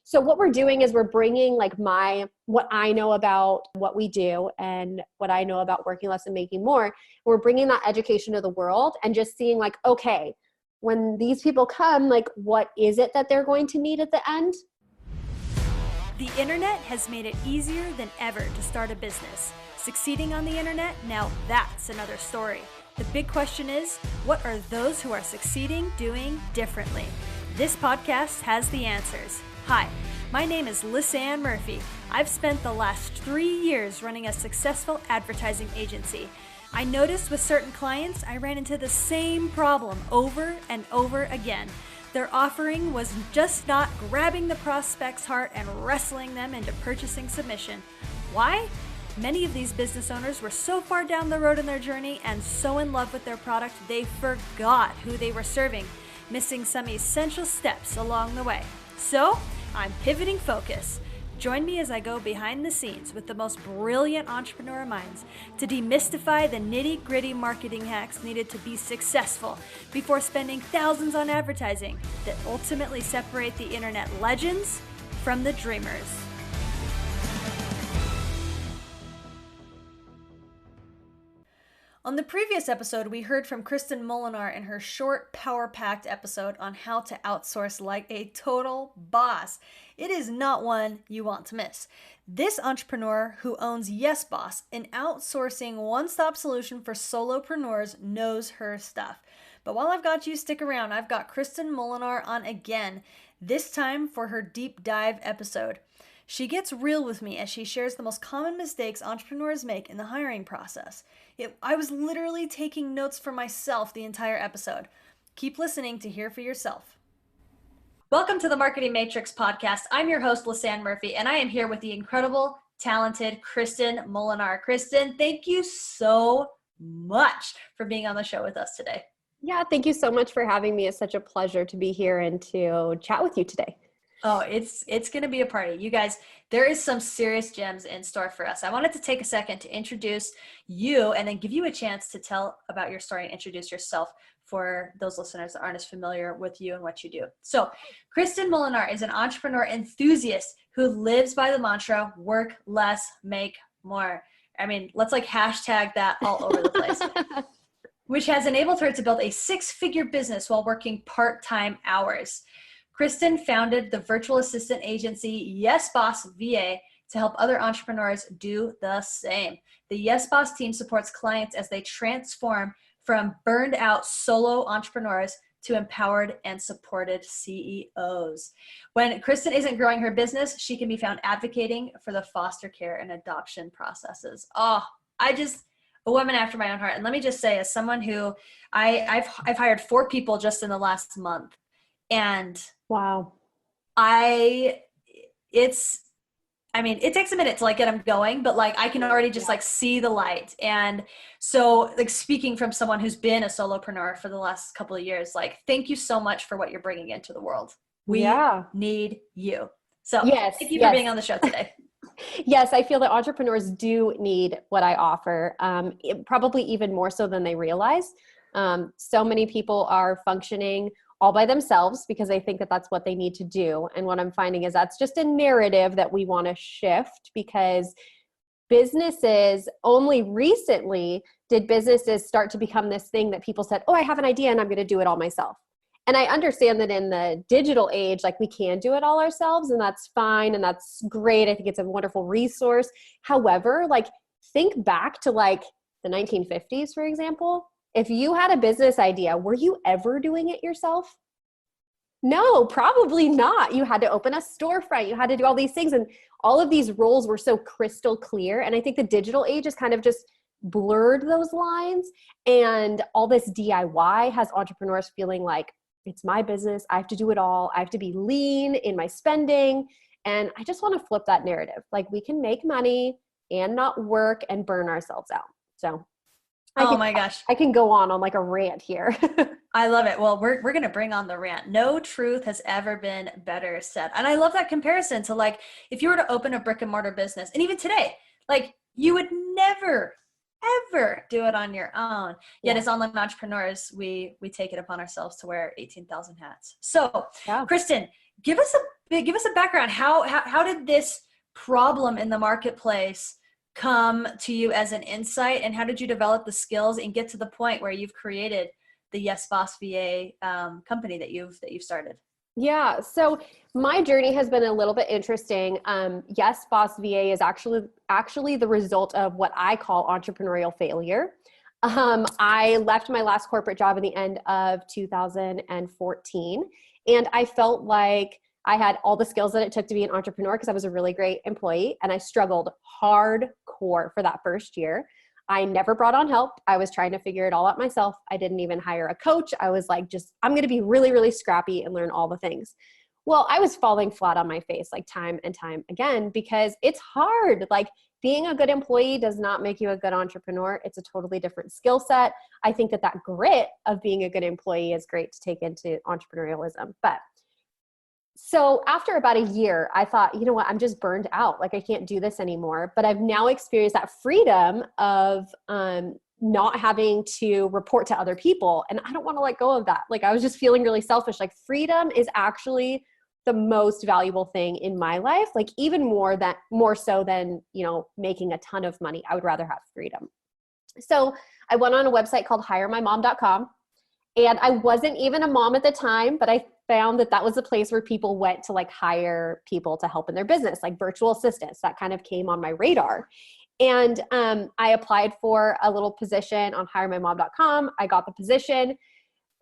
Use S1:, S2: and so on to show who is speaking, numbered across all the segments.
S1: So what we're doing is we're bringing like what I know about what we do and what I know about working less and making more. We're bringing that education to the world and just seeing like, okay, when these people come, like what is it that they're going to need at the end?
S2: The internet has made it easier than ever to start a business. Succeeding on the internet, now that's another story. The big question is, what are those who are succeeding doing differently? This podcast has the answers. Hi, my name is Kristin Murphy. I've spent the last 3 years running a successful advertising agency. I noticed with certain clients, I ran into the same problem over and over again. Their offering was just not grabbing the prospect's heart and wrestling them into purchasing submission. Why? Many of these business owners were so far down the road in their journey and so in love with their product, they forgot who they were serving, missing some essential steps along the way. So, I'm pivoting focus. Join me as I go behind the scenes with the most brilliant entrepreneur minds to demystify the nitty-gritty marketing hacks needed to be successful before spending thousands on advertising that ultimately separate the internet legends from the dreamers. On the previous episode, we heard from Kristin Molenaar in her short, power-packed episode on how to outsource like a total boss. It is not one you want to miss. This entrepreneur who owns Yes Boss, an outsourcing one-stop solution for solopreneurs, knows her stuff. But while I've got you, stick around. I've got Kristin Molenaar on again, this time for her deep dive episode. She gets real with me as she shares the most common mistakes entrepreneurs make in the hiring process. I was literally taking notes for myself the entire episode. Keep listening to hear for yourself. Welcome to the Marketing Matrix podcast. I'm your host, Kristin Murphy, and I am here with the incredible, talented Kristin Molenaar. Kristin, thank you so much for being on the show with us today.
S1: Yeah, thank you so much for having me. It's such a pleasure to be here and to chat with you today.
S2: Oh, it's going to be a party. You guys, there is some serious gems in store for us. I wanted to take a second to introduce you and then give you a chance to tell about your story and introduce yourself for those listeners that aren't as familiar with you and what you do. So Kristin Molenaar is an entrepreneur enthusiast who lives by the mantra, work less, make more. I mean, let's like hashtag that all over the place. Which has enabled her to build a 6-figure business while working part-time hours. Kristin founded the virtual assistant agency Yes Boss VA to help other entrepreneurs do the same. The Yes Boss team supports clients as they transform from burned out solo entrepreneurs to empowered and supported CEOs. When Kristin isn't growing her business, she can be found advocating for the foster care and adoption processes. Oh, a woman after my own heart. And let me just say, as someone who I've hired 4 people just in the last month. And
S1: wow,
S2: it takes a minute to like get them going, but like I can already just like see the light. And so like speaking from someone who's been a solopreneur for the last couple of years, like thank you so much for what you're bringing into the world. We need you. So thank you for being on the show today.
S1: Yes, I feel that entrepreneurs do need what I offer, probably even more so than they realize. So many people are functioning all by themselves because they think that that's what they need to do. And what I'm finding is that's just a narrative that we want to shift, because businesses, only recently did businesses start to become this thing that people said, oh, I have an idea and I'm going to do it all myself. And I understand that in the digital age, like we can do it all ourselves, and that's fine. And that's great. I think it's a wonderful resource. However, like think back to like the 1950s, for example. If you had a business idea, were you ever doing it yourself? No, probably not. You had to open a storefront. You had to do all these things. And all of these roles were so crystal clear. And I think the digital age has kind of just blurred those lines. And all this DIY has entrepreneurs feeling like, it's my business. I have to do it all. I have to be lean in my spending. And I just want to flip that narrative. Like we can make money and not work and burn ourselves out. So
S2: my gosh.
S1: I can go on like a rant here.
S2: I love it. Well, we're going to bring on the rant. No truth has ever been better said. And I love that comparison to like, if you were to open a brick and mortar business, and even today, like you would never, ever do it on your own. Yet as online entrepreneurs, we take it upon ourselves to wear 18,000 hats. So Kristin, Give us a background. How did this problem in the marketplace come to you as an insight, and how did you develop the skills and get to the point where you've created the Yes Boss VA company that you've started?
S1: Yeah. So my journey has been a little bit interesting. Yes, Boss VA is actually the result of what I call entrepreneurial failure. I left my last corporate job at the end of 2014, and I felt like I had all the skills that it took to be an entrepreneur because I was a really great employee, and I struggled hardcore for that first year. I never brought on help. I was trying to figure it all out myself. I didn't even hire a coach. I was like, I'm going to be really, really scrappy and learn all the things. Well, I was falling flat on my face like time and time again because it's hard. Like being a good employee does not make you a good entrepreneur. It's a totally different skill set. I think that grit of being a good employee is great to take into entrepreneurialism. But so after about a year, I thought, you know what, I'm just burned out. Like I can't do this anymore. But I've now experienced that freedom of not having to report to other people. And I don't want to let go of that. Like I was just feeling really selfish. Like freedom is actually the most valuable thing in my life. Like even more so than, making a ton of money. I would rather have freedom. So I went on a website called hiremymom.com. And I wasn't even a mom at the time, but I found that was a place where people went to like hire people to help in their business, like virtual assistants. That kind of came on my radar. And I applied for a little position on hiremymom.com. I got the position.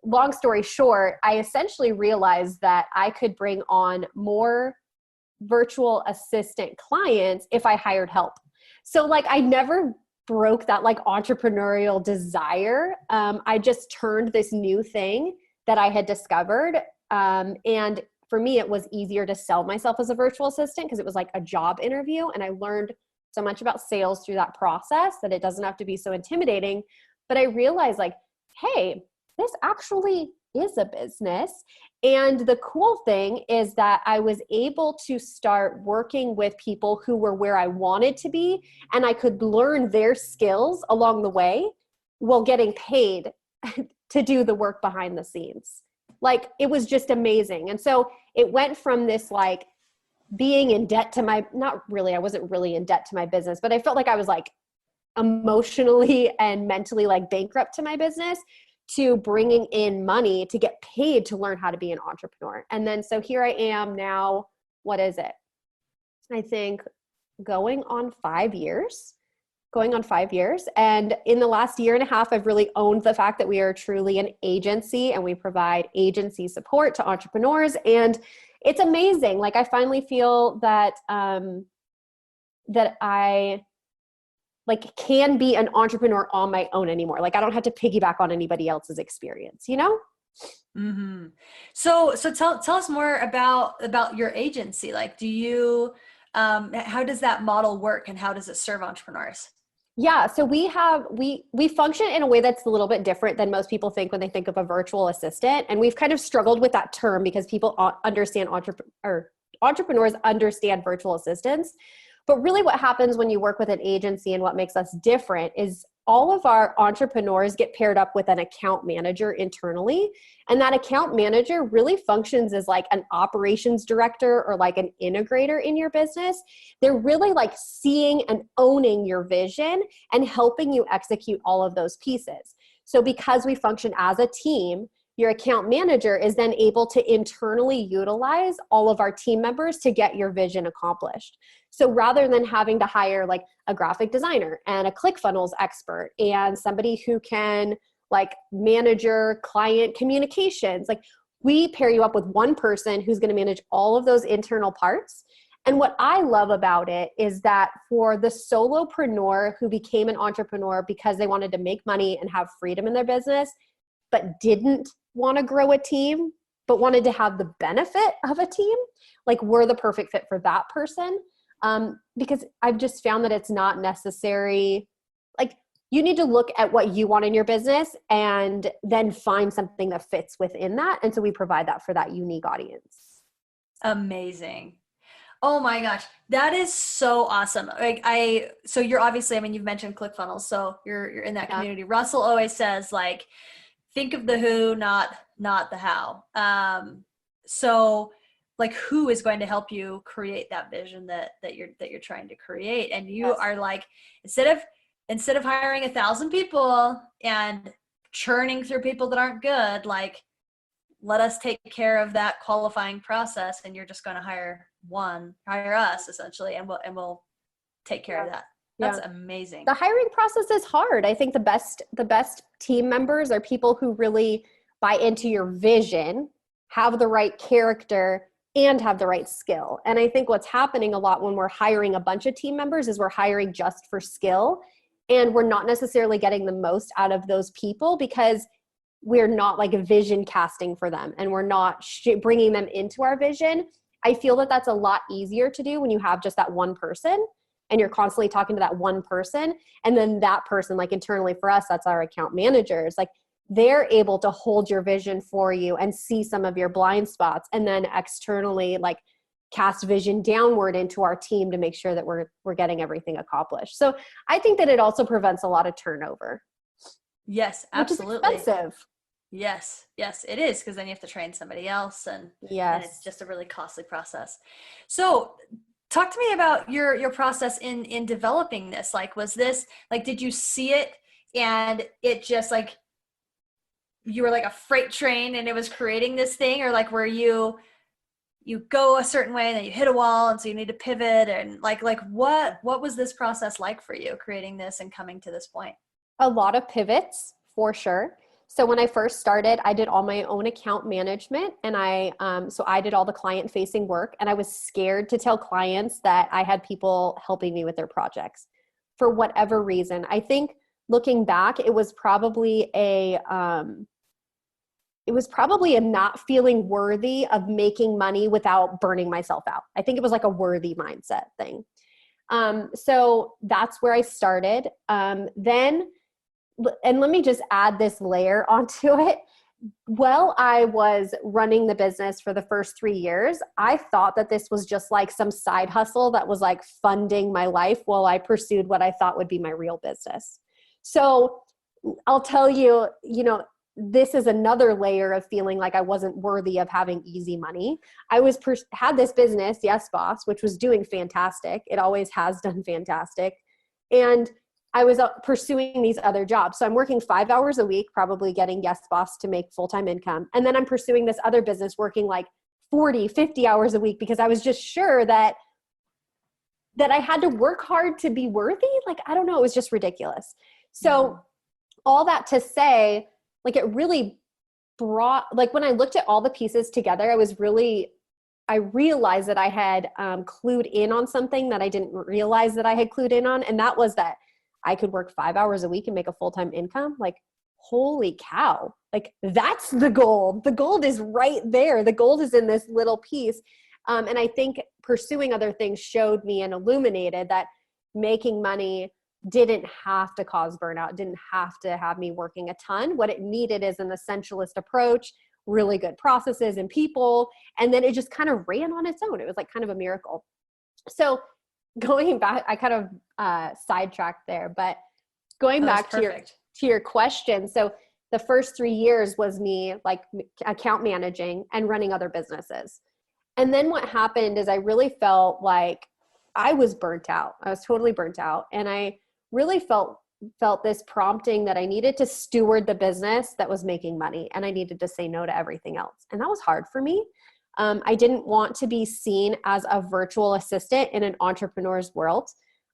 S1: Long story short, I essentially realized that I could bring on more virtual assistant clients if I hired help. So like I never broke that like entrepreneurial desire. I just turned this new thing that I had discovered. And for me, it was easier to sell myself as a virtual assistant because it was like a job interview. And I learned so much about sales through that process that it doesn't have to be so intimidating. But I realized like, hey, this actually is a business. And the cool thing is that I was able to start working with people who were where I wanted to be, and I could learn their skills along the way while getting paid to do the work behind the scenes. Like it was just amazing. And so it went from this like being in debt to not really, I wasn't really in debt to my business, but I felt like I was like emotionally and mentally like bankrupt to my business, to bringing in money to get paid to learn how to be an entrepreneur. And then, so here I am now, what is it? I think going on 5 years. And in the last year and a half, I've really owned the fact that we are truly an agency and we provide agency support to entrepreneurs. And it's amazing. Like I finally feel that, that I like can be an entrepreneur on my own anymore. Like I don't have to piggyback on anybody else's experience,
S2: Mm-hmm. So tell us more about your agency. Like, do you, how does that model work and how does it serve entrepreneurs?
S1: Yeah. So we function in a way that's a little bit different than most people think when they think of a virtual assistant. And we've kind of struggled with that term because people understand entrepreneurs understand virtual assistants. But really what happens when you work with an agency and what makes us different is all of our entrepreneurs get paired up with an account manager internally. And that account manager really functions as like an operations director or like an integrator in your business. They're really like seeing and owning your vision and helping you execute all of those pieces. So because we function as a team, your account manager is then able to internally utilize all of our team members to get your vision accomplished. So rather than having to hire like a graphic designer and a ClickFunnels expert and somebody who can like manage your client communications, like we pair you up with one person who's going to manage all of those internal parts. And what I love about it is that for the solopreneur who became an entrepreneur because they wanted to make money and have freedom in their business, but didn't want to grow a team, but wanted to have the benefit of a team, like we're the perfect fit for that person. Because I've just found that it's not necessary. Like you need to look at what you want in your business and then find something that fits within that. And so we provide that for that unique audience.
S2: Amazing. Oh my gosh. That is so awesome. So you're obviously, you've mentioned ClickFunnels, so you're in that community. Yeah. Russell always says like, think of the who, not the how. So like who is going to help you create that vision that you're trying to create. And you are like, instead of hiring 1,000 people and churning through people that aren't good, like, let us take care of that qualifying process, and you're just going to hire us essentially, and we'll take care of that. That's amazing.
S1: The hiring process is hard. I think the best team members are people who really buy into your vision, have the right character, and have the right skill. And I think what's happening a lot when we're hiring a bunch of team members is we're hiring just for skill, and we're not necessarily getting the most out of those people because we're not like vision casting for them, and we're not bringing them into our vision. I feel that that's a lot easier to do when you have just that one person and you're constantly talking to that one person. And then that person, like internally for us, that's our account managers, like they're able to hold your vision for you and see some of your blind spots, and then externally like cast vision downward into our team to make sure that we're getting everything accomplished. So I think that it also prevents a lot of turnover.
S2: Yes, absolutely.
S1: Which is expensive.
S2: Yes, it is, because then you have to train somebody else, and it's just a really costly process. So talk to me about your process in developing this. Like, was this like, did you see it and it just like, you were like a freight train and it was creating this thing, or like, were you go a certain way and then you hit a wall and so you need to pivot, and like what was this process like for you, creating this and coming to this point?
S1: A lot of pivots for sure. So when I first started, I did all my own account management, and so I did all the client facing work, and I was scared to tell clients that I had people helping me with their projects for whatever reason. I think looking back, it was probably a not feeling worthy of making money without burning myself out. I think it was like a worthy mindset thing. So that's where I started. Then, and let me just add this layer onto it. While I was running the business for the first 3 years, I thought that this was just like some side hustle that was like funding my life while I pursued what I thought would be my real business. So I'll tell you, this is another layer of feeling like I wasn't worthy of having easy money. I had this business, Yes Boss, which was doing fantastic. It always has done fantastic. And I was pursuing these other jobs. So I'm working 5 hours a week, probably getting Yes Boss to make full-time income. And then I'm pursuing this other business, working like 40, 50 hours a week, because I was just sure that I had to work hard to be worthy. Like, I don't know. It was just ridiculous. So all that to say, like, it really brought, like, when I looked at all the pieces together, I realized that I had clued in on something that I didn't realize that I had clued in on. And that was that I could work 5 hours a week and make a full-time income. Like, holy cow. Like, that's the gold. The gold is right there. The gold is in this little piece. And I think pursuing other things showed me and illuminated that making money didn't have to cause burnout, didn't have to have me working a ton. What it needed is an essentialist approach, really good processes and people. And then it just kind of ran on its own. It was like kind of a miracle. So going back, I kind of sidetracked there, but going back to your question. So the first 3 years was me like account managing and running other businesses. And then what happened is I really felt like I was burnt out. I was totally burnt out. And I really felt this prompting that I needed to steward the business that was making money, and I needed to say no to everything else. And that was hard for me. I didn't want to be seen as a virtual assistant in an entrepreneur's world.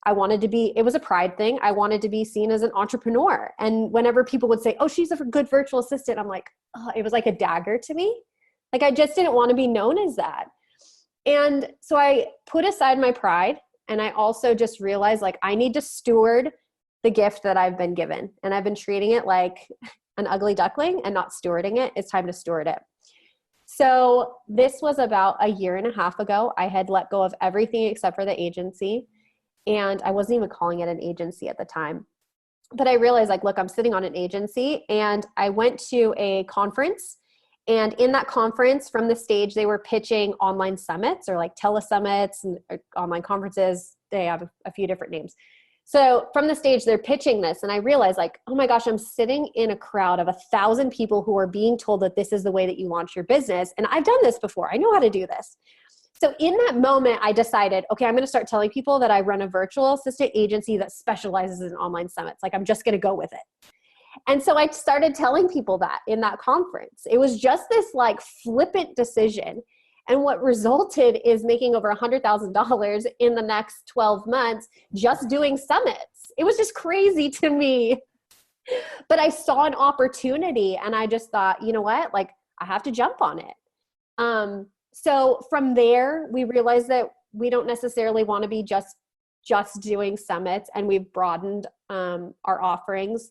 S1: It was a pride thing. I wanted to be seen as an entrepreneur. And whenever people would say, oh, she's a good virtual assistant, I'm like, oh, it was like a dagger to me. Like, I just didn't want to be known as that. And so I put aside my pride, and I also just realized, like, I need to steward the gift that I've been given. And I've been treating it like an ugly duckling and not stewarding it. It's time to steward it. So this was about a year and a half ago. I had let go of everything except for the agency. And I wasn't even calling it an agency at the time. But I realized, like, look, I'm sitting on an agency. And I went to a conference. And in that conference, from the stage, they were pitching online summits, or like telesummits and online conferences. They have a few different names. So from the stage, they're pitching this, and I realize like, oh my gosh, I'm sitting in a crowd of 1,000 people who are being told that this is the way that you launch your business. And I've done this before. I know how to do this. So in that moment, I decided, okay, I'm going to start telling people that I run a virtual assistant agency that specializes in online summits. Like, I'm just going to go with it. And so I started telling people that in that conference. It was just this like flippant decision. And what resulted is making over $100,000 in the next 12 months just doing summits. It was just crazy to me. But I saw an opportunity and I just thought, you know what? Like, I have to jump on it. So from there, we realized that we don't necessarily want to be just doing summits, and we've broadened our offerings.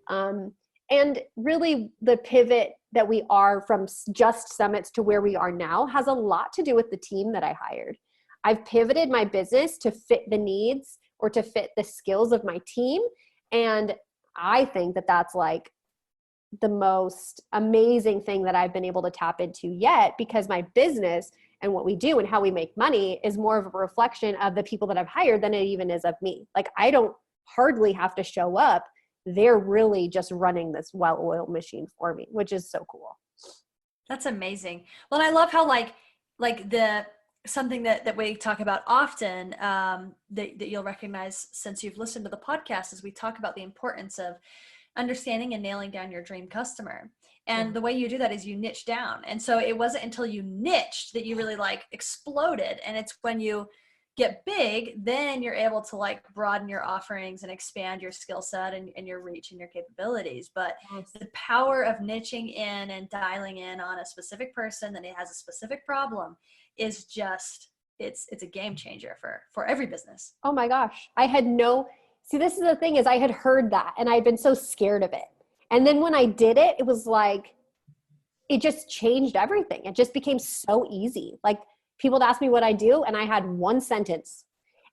S1: And really the pivot that we are from just summits to where we are now has a lot to do with the team that I hired. I've pivoted my business to fit the needs or to fit the skills of my team. And I think that that's like the most amazing thing that I've been able to tap into yet, because my business and what we do and how we make money is more of a reflection of the people that I've hired than it even is of me. Like, I don't hardly have to show up. They're really just running this well-oiled machine for me, which is so cool.
S2: That's amazing. Well, I love how something that we talk about often, that you'll recognize since you've listened to the podcast, is we talk about the importance of understanding and nailing down your dream customer. And the way you do that is you niche down. And so it wasn't until you niched that you really like exploded. And it's when you get big, then you're able to like broaden your offerings and expand your skill set and your reach and your capabilities. But the power of niching in and dialing in on a specific person that has a specific problem is just, it's a game changer for every business.
S1: Oh my gosh. See, this is the thing, is I had heard that and I'd been so scared of it. And then when I did it, it was like, it just changed everything. It just became so easy. Like, people would ask me what I do, and I had one sentence.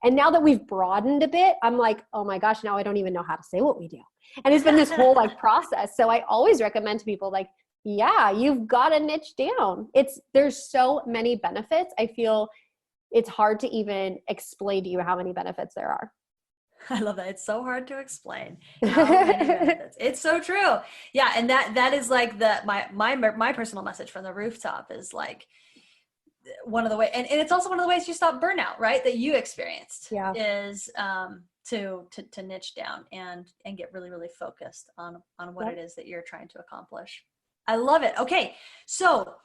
S1: And now that we've broadened a bit, I'm like, oh my gosh, now I don't even know how to say what we do. And it's been this whole like process. So I always recommend to people like, yeah, you've got to niche down. There's so many benefits. I feel it's hard to even explain to you how many benefits there are.
S2: I love that. It's so hard to explain how many benefits. It's so true. Yeah. And that is like my personal message from the rooftop is like, one of the ways, and it's also one of the ways you stop burnout, right? That you experienced is to niche down and get really, really focused on what it is that you're trying to accomplish. I love it. Okay. So,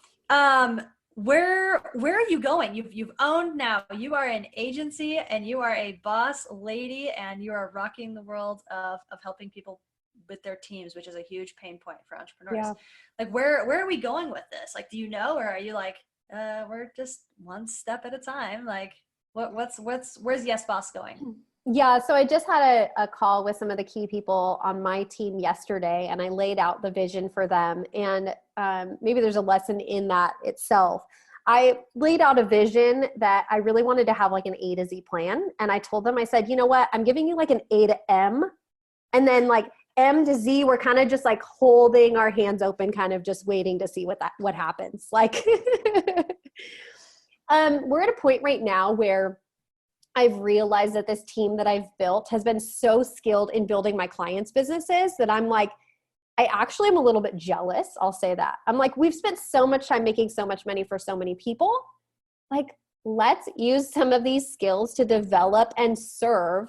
S2: where are you going? You've owned now, you are an agency and you are a boss lady and you are rocking the world of helping people with their teams, which is a huge pain point for entrepreneurs. Yeah. Like, where are we going with this? Like, do you know, or are you like, we're just one step at a time? Like, where's Yes Boss going?
S1: Yeah. So I just had a call with some of the key people on my team yesterday, and I laid out the vision for them. And maybe there's a lesson in that itself. I laid out a vision that I really wanted to have like an A to Z plan. And I told them, I said, you know what, I'm giving you like an A to M, and then like M to Z, we're kind of just like holding our hands open, kind of just waiting to see what happens. Like, we're at a point right now where I've realized that this team that I've built has been so skilled in building my clients' businesses that I'm like, I actually am a little bit jealous. I'll say that. I'm like, we've spent so much time making so much money for so many people. Like, let's use some of these skills to develop and serve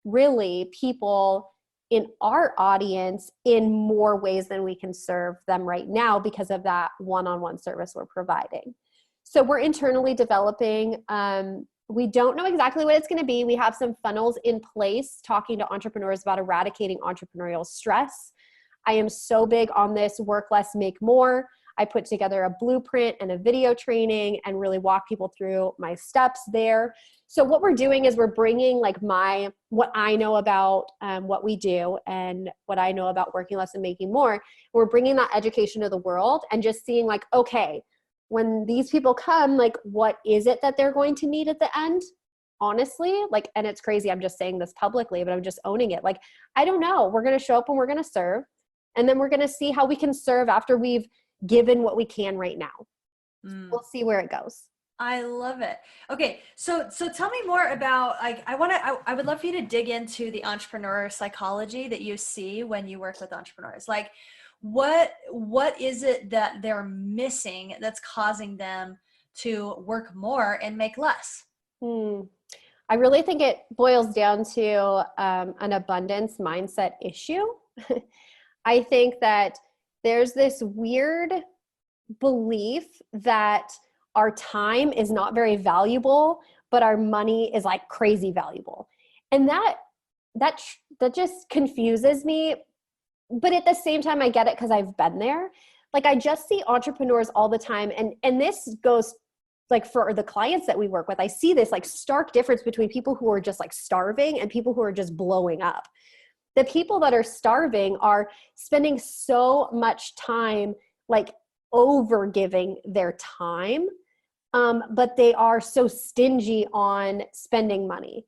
S1: really people in our audience in more ways than we can serve them right now because of that one-on-one service we're providing. So we're internally developing. We don't know exactly what it's going to be. We have some funnels in place talking to entrepreneurs about eradicating entrepreneurial stress. I am so big on this work less, make more. I put together a blueprint and a video training and really walk people through my steps there. So what we're doing is we're bringing like what I know about what we do and what I know about working less and making more. We're bringing that education to the world and just seeing like, okay, when these people come, like, what is it that they're going to need at the end? Honestly, like, and it's crazy, I'm just saying this publicly, but I'm just owning it. Like, I don't know. We're going to show up and we're going to serve. And then we're going to see how we can serve after we've given what we can right now. We'll see where it goes.
S2: I love it. Okay, so tell me more about, like, I would love for you to dig into the entrepreneur psychology that you see when you work with entrepreneurs. Like, what is it that they're missing that's causing them to work more and make less?
S1: Hmm. I really think it boils down to an abundance mindset issue. I think that there's this weird belief that our time is not very valuable, but our money is like crazy valuable. And that just confuses me. But at the same time, I get it because I've been there. Like I just see entrepreneurs all the time, and this goes like for the clients that we work with, I see this like stark difference between people who are just like starving and people who are just blowing up. The people that are starving are spending so much time like over giving their time, but they are so stingy on spending money.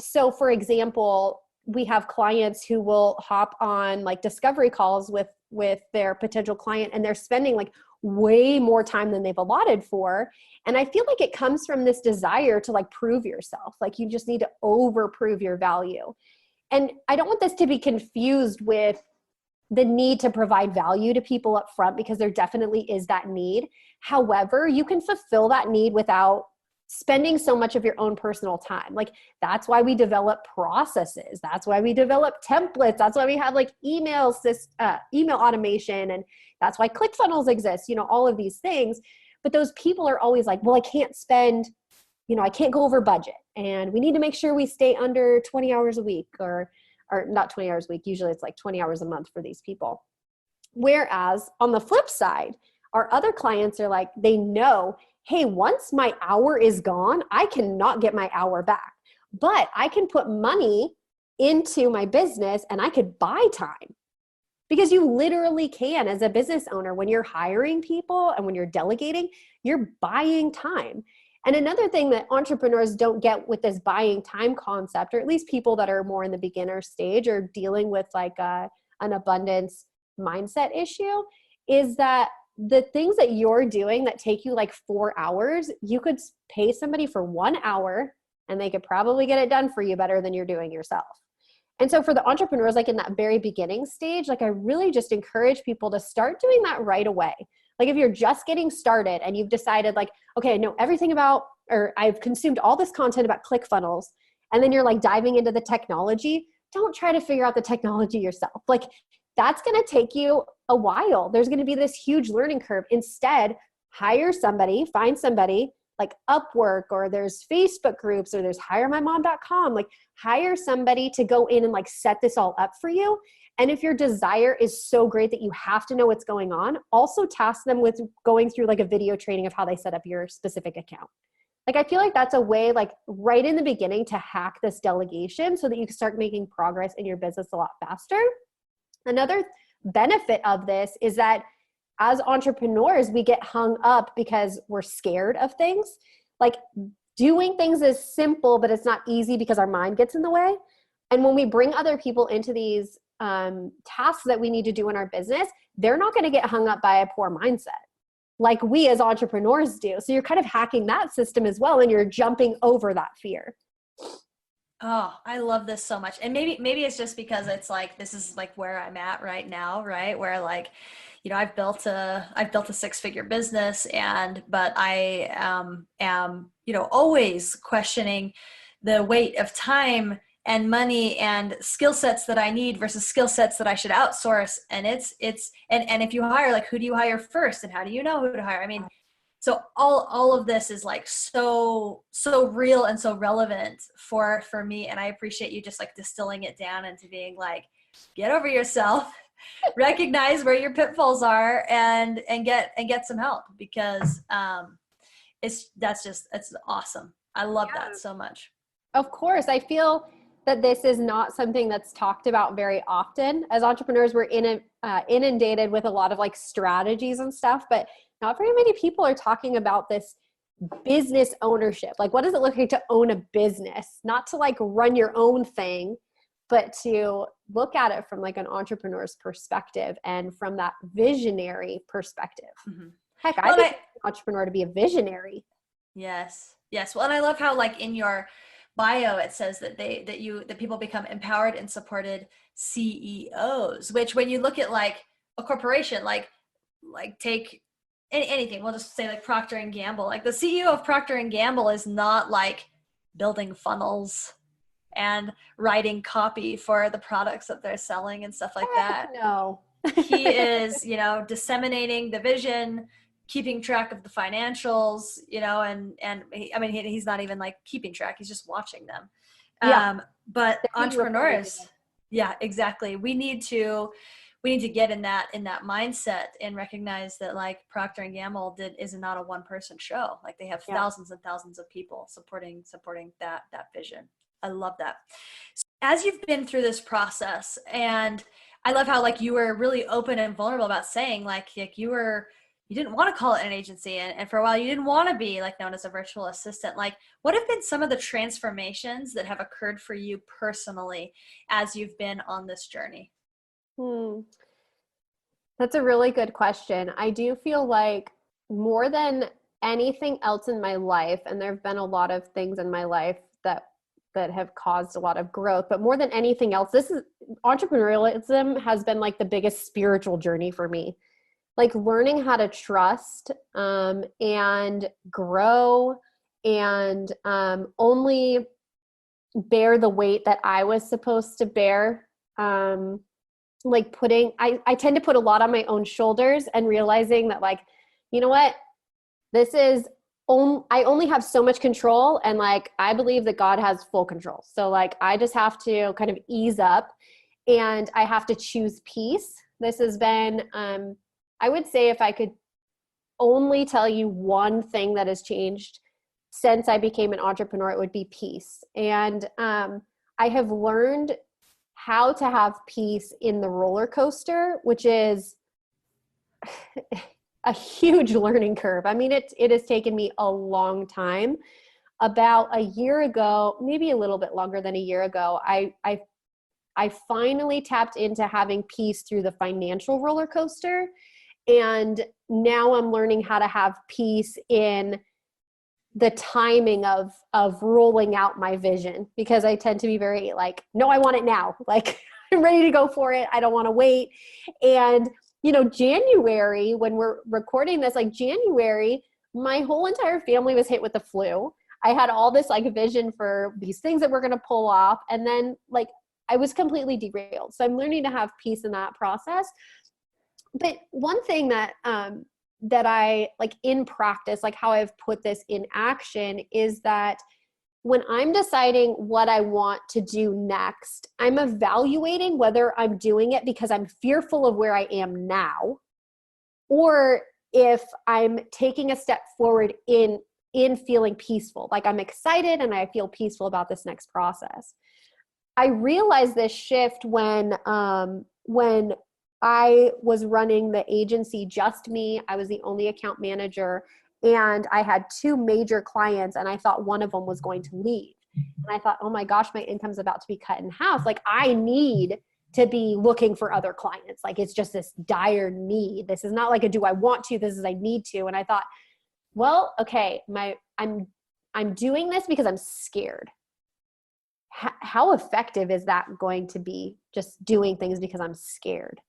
S1: So for example, we have clients who will hop on like discovery calls with their potential client, and they're spending like way more time than they've allotted for. And I feel like it comes from this desire to like prove yourself. Like you just need to over prove your value. And I don't want this to be confused with the need to provide value to people up front, because there definitely is that need. However, you can fulfill that need without spending so much of your own personal time. Like that's why we develop processes. That's why we develop templates. That's why we have like email automation. And that's why ClickFunnels exists, all of these things. But those people are always like, well, I can't spend, I can't go over budget. And we need to make sure we stay under 20 hours a week, or not 20 hours a week. Usually it's like 20 hours a month for these people. Whereas on the flip side, our other clients are like, they know, hey, once my hour is gone, I cannot get my hour back, but I can put money into my business and I could buy time. Because you literally can, as a business owner, when you're hiring people and when you're delegating, you're buying time. And another thing that entrepreneurs don't get with this buying time concept, or at least people that are more in the beginner stage or dealing with like an abundance mindset issue, is that the things that you're doing that take you like 4 hours, you could pay somebody for 1 hour and they could probably get it done for you better than you're doing yourself. And so for the entrepreneurs, like in that very beginning stage, like I really just encourage people to start doing that right away. Like if you're just getting started and you've decided like, okay, I know everything about, or I've consumed all this content about ClickFunnels, and then you're like diving into the technology, don't try to figure out the technology yourself. Like that's going to take you a while. There's going to be this huge learning curve. Instead, hire somebody, find somebody like Upwork, or there's Facebook groups, or there's hiremymom.com. Like hire somebody to go in and like set this all up for you. And if your desire is so great that you have to know what's going on, also task them with going through like a video training of how they set up your specific account. Like I feel like that's a way like right in the beginning to hack this delegation so that you can start making progress in your business a lot faster. Another benefit of this is that as entrepreneurs, we get hung up because we're scared of things. Like doing things is simple, but it's not easy because our mind gets in the way. And when we bring other people into these tasks that we need to do in our business, they're not going to get hung up by a poor mindset like we as entrepreneurs do. So you're kind of hacking that system as well, and you're jumping over that fear.
S2: Oh, I love this so much. And maybe it's just because it's like, this is like where I'm at right now, right? Where like, I've built a 6-figure business, but I am, always questioning the weight of time and money and skill sets that I need versus skill sets that I should outsource. And and if you hire, like, who do you hire first, and how do you know who to hire? I mean, so all of this is like so real and so relevant for me. And I appreciate you just like distilling it down into being like, get over yourself, recognize where your pitfalls are, and get some help, because it's awesome. I love that so much.
S1: Of course. I feel that this is not something that's talked about very often. As entrepreneurs, we're inundated with a lot of like strategies and stuff, but not very many people are talking about this business ownership. Like, what does it look like to own a business? Not to like run your own thing, but to look at it from like an entrepreneur's perspective and from that visionary perspective. Mm-hmm. Heck, I think an entrepreneur to be a visionary.
S2: Yes. Yes. Well, and I love how like in your bio it says that that people become empowered and supported CEOs, which when you look at like a corporation, like take anything, we'll just say like Procter and Gamble. Like the CEO of Procter and Gamble is not like building funnels and writing copy for the products that they're selling and stuff like
S1: Heck
S2: that.
S1: no.
S2: He is, disseminating the vision, keeping track of the financials, I mean, he's not even like keeping track; he's just watching them.
S1: Yeah,
S2: But
S1: they're being reported to
S2: entrepreneurs, yeah, exactly. We need to get in that mindset and recognize that like Procter and Gamble is not a one person show. Like they have
S1: yeah.
S2: thousands and thousands of people supporting that vision. I love that. So as you've been through this process, and I love how like you were really open and vulnerable about saying like you didn't want to call it an agency, and for a while you didn't want to be like known as a virtual assistant. Like what have been some of the transformations that have occurred for you personally as you've been on this journey?
S1: Hmm. That's a really good question. I do feel like more than anything else in my life, and there have been a lot of things in my life that have caused a lot of growth, but more than anything else, this is entrepreneurialism has been like the biggest spiritual journey for me. Like learning how to trust and grow and only bear the weight that I was supposed to bear. Like I tend to put a lot on my own shoulders and realizing that like, you know what, this is I only have so much control, and like I believe that God has full control. So like I just have to kind of ease up and I have to choose peace. This has been I would say if I could only tell you one thing that has changed since I became an entrepreneur, it would be peace. And I have learned how to have peace in the roller coaster, which is a huge learning curve. I mean, it has taken me a long time. About a year ago, maybe a little bit longer than a year ago, I finally tapped into having peace through the financial roller coaster. And now I'm learning how to have peace in the timing of rolling out my vision, because I tend to be very like, no, I want it now. Like I'm ready to go for it. I don't want to wait. And January, when we're recording this, like January, my whole entire family was hit with the flu. I had all this like vision for these things that we're going to pull off. And then like I was completely derailed. So I'm learning to have peace in that process. But one thing that I like in practice, like how I've put this in action, is that when I'm deciding what I want to do next, I'm evaluating whether I'm doing it because I'm fearful of where I am now, or if I'm taking a step forward in feeling peaceful. Like I'm excited and I feel peaceful about this next process. I realized this shift when I was running the agency, just me. I was the only account manager, and I had two major clients, and I thought one of them was going to leave. And I thought, oh my gosh, my income's about to be cut in half. Like I need to be looking for other clients. Like it's just this dire need. This is not like a do I want to, this is I need to. And I thought, well, okay, I'm doing this because I'm scared. How effective is that going to be, just doing things because I'm scared?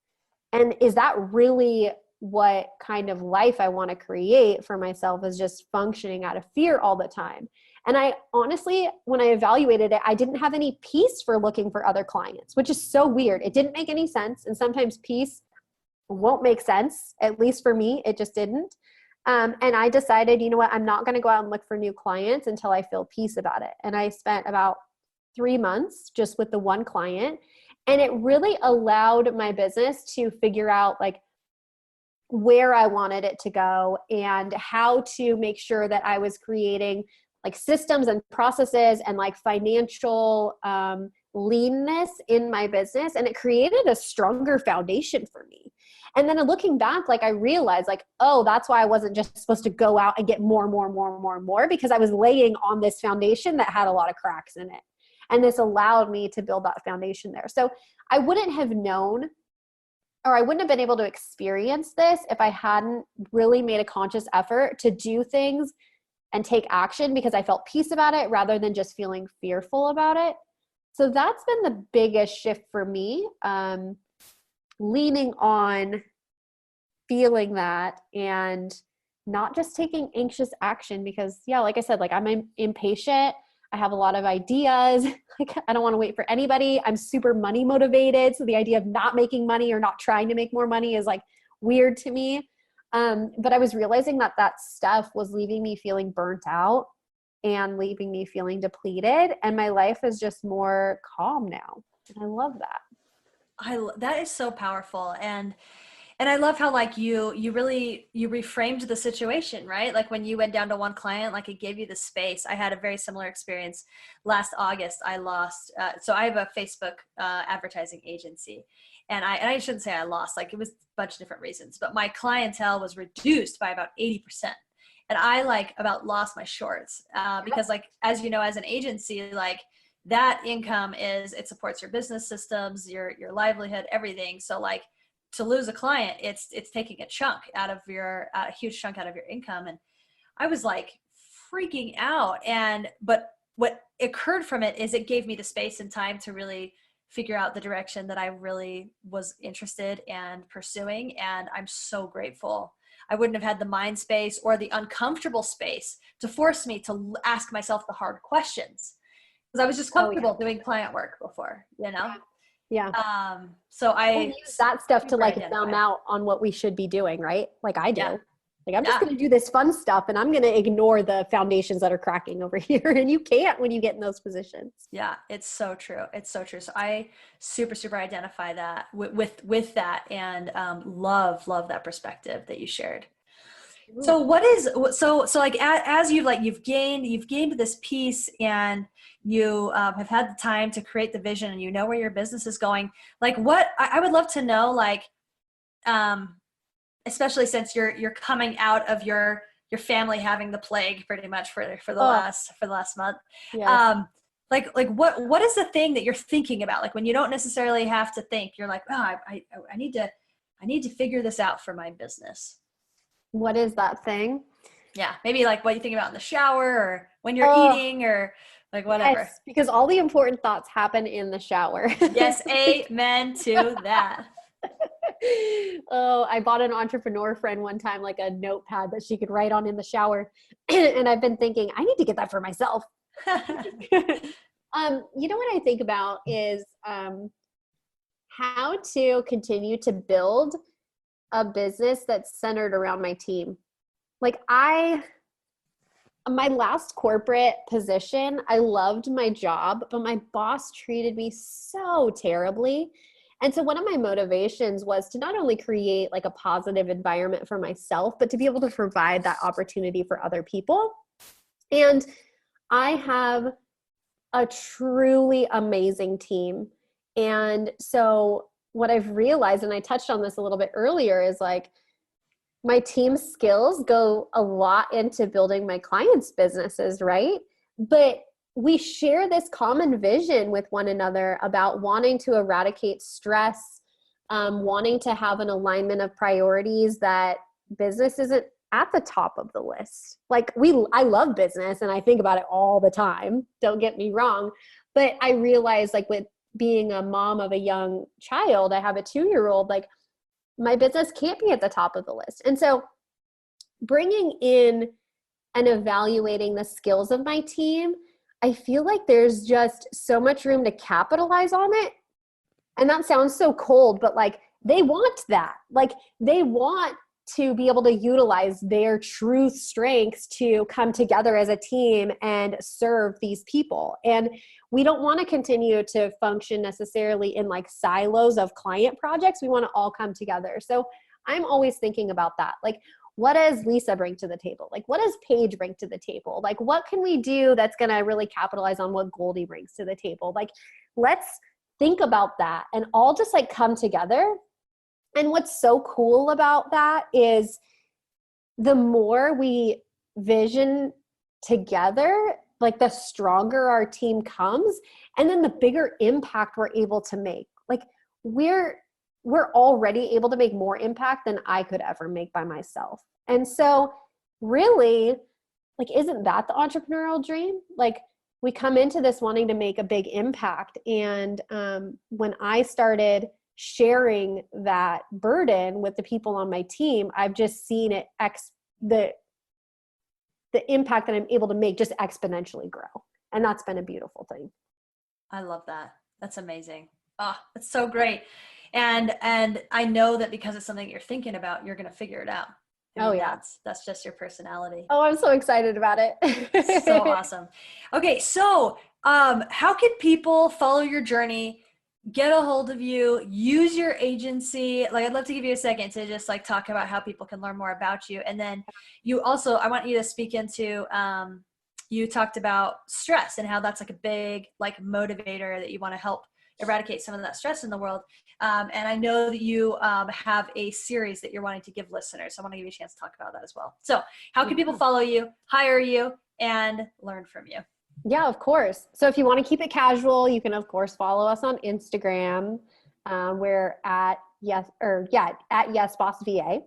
S1: And is that really what kind of life I want to create for myself, is just functioning out of fear all the time? And I honestly, when I evaluated it, I didn't have any peace for looking for other clients, which is so weird. It didn't make any sense. And sometimes peace won't make sense. At least for me, it just didn't. And I decided, you know what, I'm not going to go out and look for new clients until I feel peace about it. And I spent about 3 months just with the one client. And it really allowed my business to figure out like where I wanted it to go and how to make sure that I was creating like systems and processes and like financial leanness in my business. And it created a stronger foundation for me. And then looking back, like I realized like, oh, that's why I wasn't just supposed to go out and get more, because I was laying on this foundation that had a lot of cracks in it. And this allowed me to build that foundation there. So I wouldn't have known, or I wouldn't have been able to experience this if I hadn't really made a conscious effort to do things and take action because I felt peace about it rather than just feeling fearful about it. So that's been the biggest shift for me, leaning on feeling that and not just taking anxious action because, yeah, like I said, like I'm impatient. I have a lot of ideas. Like I don't want to wait for anybody. I'm super money motivated. So the idea of not making money or not trying to make more money is like weird to me. But I was realizing that that stuff was leaving me feeling burnt out and leaving me feeling depleted. And my life is just more calm now. And I love that.
S2: That is so powerful. And I love how like you reframed the situation, right? Like when you went down to one client, like it gave you the space. I had a very similar experience last August. I lost, so I have a Facebook advertising agency, and I shouldn't say I lost, like it was a bunch of different reasons, but my clientele was reduced by about 80%. And I like about lost my shorts because like, as you know, as an agency, like that income it supports your business systems, your livelihood, everything. So like, to lose a client, it's taking a chunk out of a huge chunk out of your income. And I was like freaking out. But what occurred from it is it gave me the space and time to really figure out the direction that I really was interested in pursuing. And I'm so grateful. I wouldn't have had the mind space or the uncomfortable space to force me to ask myself the hard questions because I was just comfortable doing client work before, you know?
S1: Yeah.
S2: So I
S1: use that stuff to like thumb out on what we should be doing, right? Like I do.
S2: Yeah.
S1: Like I'm just going to do this fun stuff and I'm going to ignore the foundations that are cracking over here. And you can't when you get in those positions.
S2: Yeah, it's so true. It's so true. So I super identify that with that and love that perspective that you shared. So like as you've gained this piece and you have had the time to create the vision and you know where your business is going, like what I would love to know, like especially since you're coming out of your family having the plague pretty much for the last month.
S1: Yes.
S2: Like what is the thing that you're thinking about, like when you don't necessarily have to think, you're like, oh, I need to figure this out for my business.
S1: What is that thing?
S2: Yeah, maybe like what you think about in the shower or when you're eating or like whatever.
S1: Yes, because all the important thoughts happen in the shower.
S2: Yes, amen to that.
S1: Oh, I bought an entrepreneur friend one time, like a notepad that she could write on in the shower. And I've been thinking, I need to get that for myself. You know what I think about is how to continue to build a business that's centered around my team. Like my last corporate position, I loved my job, but my boss treated me so terribly. And so one of my motivations was to not only create like a positive environment for myself, but to be able to provide that opportunity for other people. And I have a truly amazing team. And so what I've realized, and I touched on this a little bit earlier, is like my team's skills go a lot into building my clients' businesses, right? But we share this common vision with one another about wanting to eradicate stress, wanting to have an alignment of priorities that business isn't at the top of the list. Like I love business and I think about it all the time. Don't get me wrong. But I realize like with being a mom of a young child, I have a 2-year-old, like my business can't be at the top of the list. And so bringing in and evaluating the skills of my team, I feel like there's just so much room to capitalize on it. And that sounds so cold, but like they want that. Like they want to be able to utilize their true strengths to come together as a team and serve these people. And we don't want to continue to function necessarily in like silos of client projects. We want to all come together. So I'm always thinking about that. Like, what does Lisa bring to the table? Like, what does Paige bring to the table? Like, what can we do that's going to really capitalize on what Goldie brings to the table? Like, let's think about that and all just like come together. And what's so cool about that is the more we vision together, like the stronger our team comes and then the bigger impact we're able to make. Like we're already able to make more impact than I could ever make by myself. And so really like, isn't that the entrepreneurial dream? Like, we come into this wanting to make a big impact. And when I started sharing that burden with the people on my team, I've just seen it the impact that I'm able to make just exponentially grow. And that's been a beautiful thing.
S2: I love that. That's amazing. Oh, that's so great. And I know that because it's something you're thinking about, you're going to figure it out. I mean, that's just your personality.
S1: Oh, I'm so excited about it.
S2: So awesome. Okay. So, how can people follow your journey, get a hold of you, use your agency? Like, I'd love to give you a second to just like talk about how people can learn more about you. And then you also, I want you to speak into, you talked about stress and how that's like a big like motivator that you want to help eradicate some of that stress in the world. And I know that you have a series that you're wanting to give listeners. So I want to give you a chance to talk about that as well. So how can people follow you, hire you, and learn from you?
S1: Yeah, of course. So if you want to keep it casual, you can of course follow us on Instagram. We're at YesBossVA.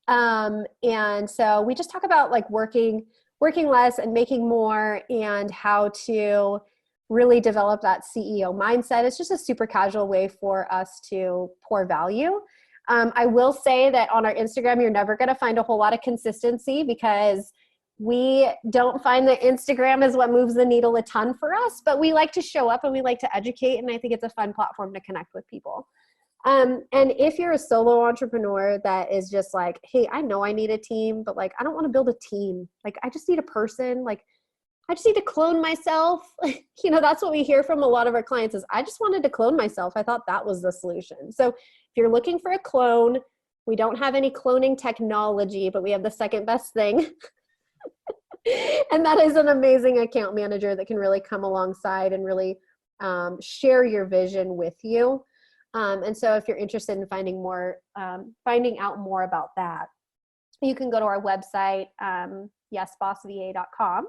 S1: And so we just talk about like working less and making more, and how to really develop that CEO mindset. It's just a super casual way for us to pour value. I will say that on our Instagram, you're never going to find a whole lot of consistency, because we don't find that Instagram is what moves the needle a ton for us, but we like to show up and we like to educate. And I think it's a fun platform to connect with people. And if you're a solo entrepreneur that is just like, hey, I know I need a team, but like, I don't want to build a team. Like, I just need a person. Like, I just need to clone myself. That's what we hear from a lot of our clients is, I just wanted to clone myself. I thought that was the solution. So if you're looking for a clone, we don't have any cloning technology, but we have the second best thing. And that is an amazing account manager that can really come alongside and really share your vision with you. And so if you're interested in finding out more about that, you can go to our website, yesbossva.com.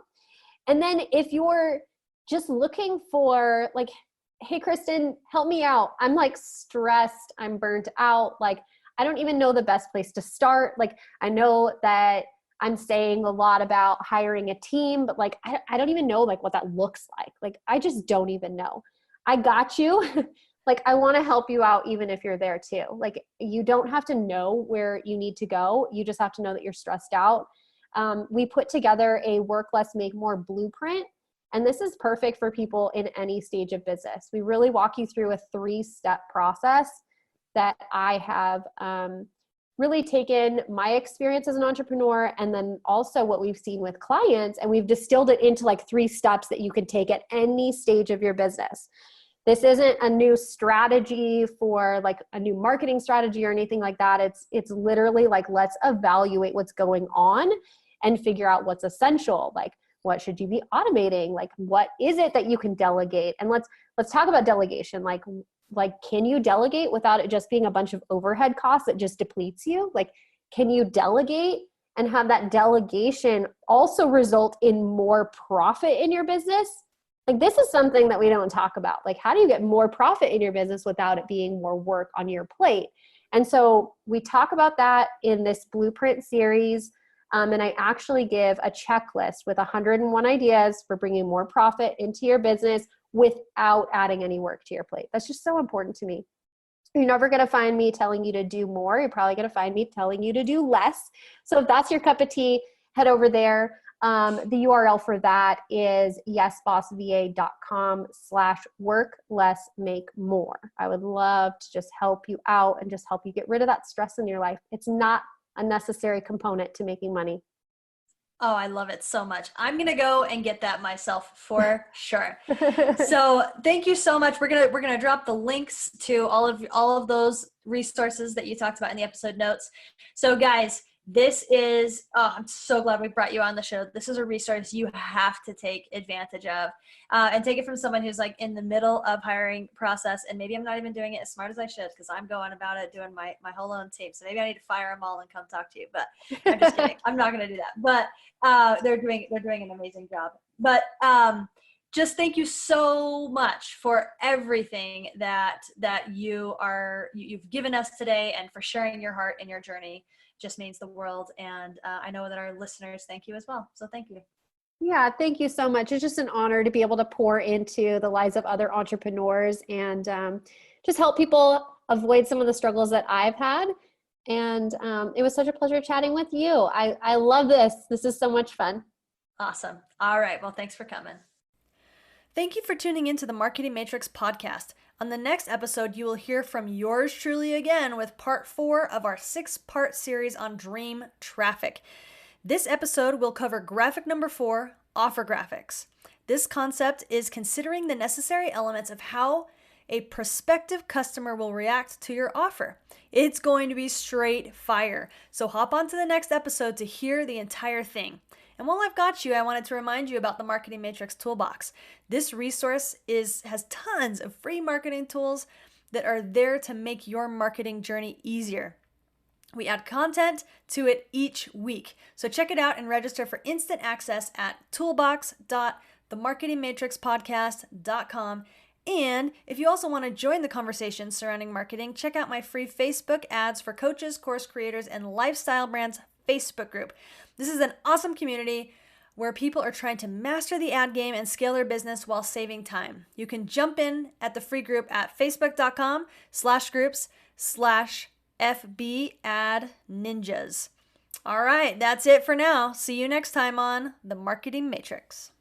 S1: And then if you're just looking for like, hey, Kristin, help me out. I'm like stressed. I'm burnt out. Like, I don't even know the best place to start. Like, I know that I'm saying a lot about hiring a team, but like, I don't even know like what that looks like. Like, I just don't even know. I got you. Like, I want to help you out even if you're there too. Like, you don't have to know where you need to go. You just have to know that you're stressed out. We put together a work less, make more blueprint. And this is perfect for people in any stage of business. We really walk you through a 3-step process that I have really taken my experience as an entrepreneur, and then also what we've seen with clients, and we've distilled it into like 3 steps that you can take at any stage of your business. This isn't a new strategy for like a new marketing strategy or anything like that. It's literally like, let's evaluate what's going on and figure out what's essential. Like, what should you be automating? Like, what is it that you can delegate? And let's talk about delegation. Like, can you delegate without it just being a bunch of overhead costs that just depletes you? Like, can you delegate and have that delegation also result in more profit in your business? Like, this is something that we don't talk about. Like, how do you get more profit in your business without it being more work on your plate? And so we talk about that in this blueprint series. And I actually give a checklist with 101 ideas for bringing more profit into your business without adding any work to your plate. That's just so important to me. You're never going to find me telling you to do more. You're probably going to find me telling you to do less. So if that's your cup of tea, head over there. The URL for that is yesbossva.com/work-less-make-more. I would love to just help you out and just help you get rid of that stress in your life. It's not a necessary component to making money.
S2: Oh, I love it so much. I'm going to go and get that myself for sure. So thank you so much. We're going to drop the links to all of those resources that you talked about in the episode notes. So guys, this is, I'm so glad we brought you on the show. This is a resource you have to take advantage of, and take it from someone who's like in the middle of hiring process. And maybe I'm not even doing it as smart as I should, because I'm going about it doing my whole own team. So maybe I need to fire them all and come talk to you, but I'm just kidding. I'm not going to do that, but they're doing an amazing job. But just thank you so much for everything that you've given us today, and for sharing your heart and your journey. Just means the world. And I know that our listeners thank you as well. So thank you.
S1: Yeah, thank you so much. It's just an honor to be able to pour into the lives of other entrepreneurs and just help people avoid some of the struggles that I've had. And it was such a pleasure chatting with you. I love this. This is so much fun.
S2: Awesome. All right. Well, thanks for coming. Thank you for tuning into the Marketing Matrix podcast. On the next episode, you will hear from yours truly again with part 4 of our 6-part series on dream traffic. This episode will cover graphic number 4, offer graphics. This concept is considering the necessary elements of how a prospective customer will react to your offer. It's going to be straight fire. So hop on to the next episode to hear the entire thing. And while I've got you, I wanted to remind you about the Marketing Matrix Toolbox. This resource has tons of free marketing tools that are there to make your marketing journey easier. We add content to it each week. So check it out and register for instant access at toolbox.themarketingmatrixpodcast.com. And if you also want to join the conversation surrounding marketing, check out my free Facebook Ads for Coaches, Course Creators, and Lifestyle Brands Facebook group. This is an awesome community where people are trying to master the ad game and scale their business while saving time. You can jump in at the free group at facebook.com/groups/FB Ad Ninjas. All right, that's it for now. See you next time on The Marketing Matrix.